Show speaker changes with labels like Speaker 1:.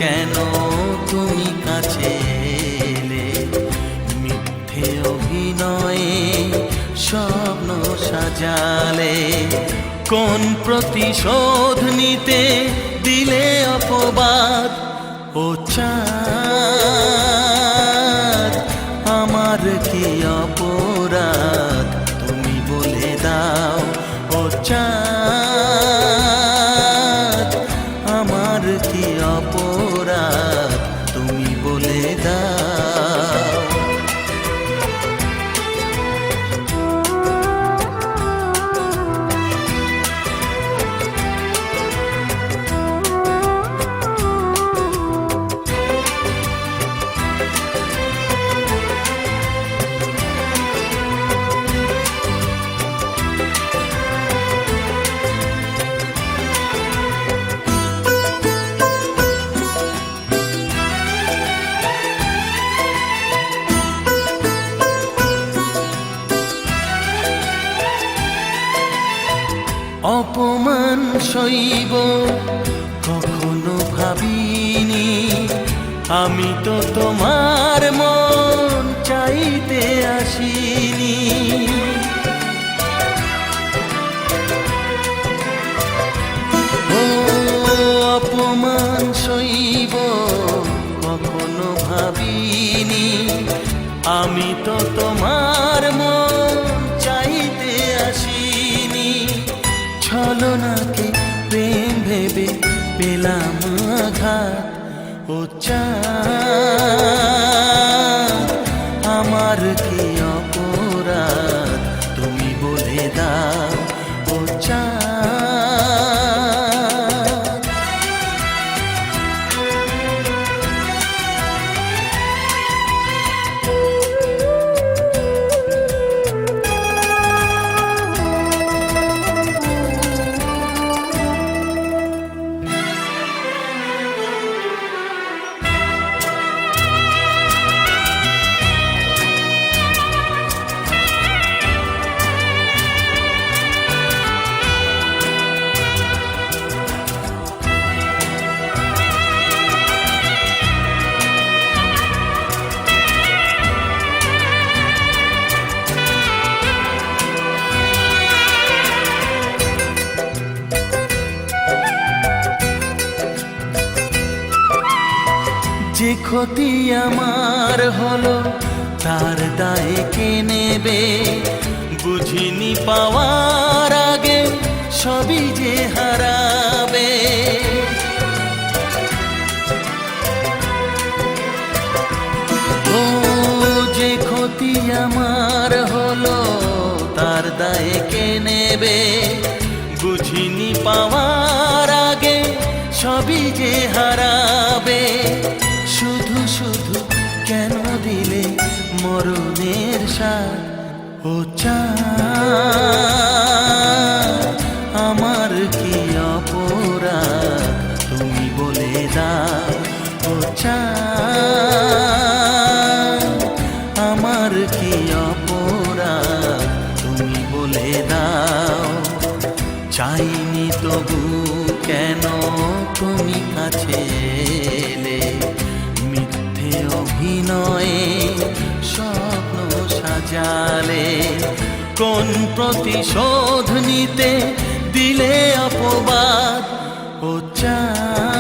Speaker 1: কেন তুমি কাছে এলে? মিথ্যে অভিনয়ে স্বপ্ন সাজালে, কোন প্রতিশোধ নিতে দিলে অপবাদ? ও চাঁদ, আমার কি অপরাধ তুমি বলে দাও। ও চাঁদ, আমার কি অপরাধ তুমি বলে দাও। অপমান সইব কখনো ভাবিনি, আমি তো তোমার মন চাইতে আসিনি। ও অপমান সইব কখনো ভাবিনি, আমি তো তোমার মন চাইতে আসিনি। ছলনাকে প্রেম ভেবে পেলাম আঘাত। ও চাঁদ, আমার কি অপরাধ তুমি বলে দাও। ও চাঁদ, যে ক্ষতি আমার হলো তার দায়ে কে নেবে? বুঝিনি পাওয়ার আগে সবই যে হারাবে। ও যে ক্ষতি আমার হলো তার দায়ে কে নেবে? বুঝিনি পাওয়ার আগে সবই যে হারাবে। শুধু শুধু কেন দিলে মরণের স্বাদ? ও চাঁদ, আমার কি অপরাধ তুমি বলে দাও। ও চাঁদ, আমার কি অপরাধ তুমি বলে দাও। চাইনি তবু কেন তুমি কাছে এলে? মিথ্যে অভিনয়ে স্বপ্ন সাজালে, কোন প্রতিশোধ নিতে দিলে অপবাদ? ও চাঁদ,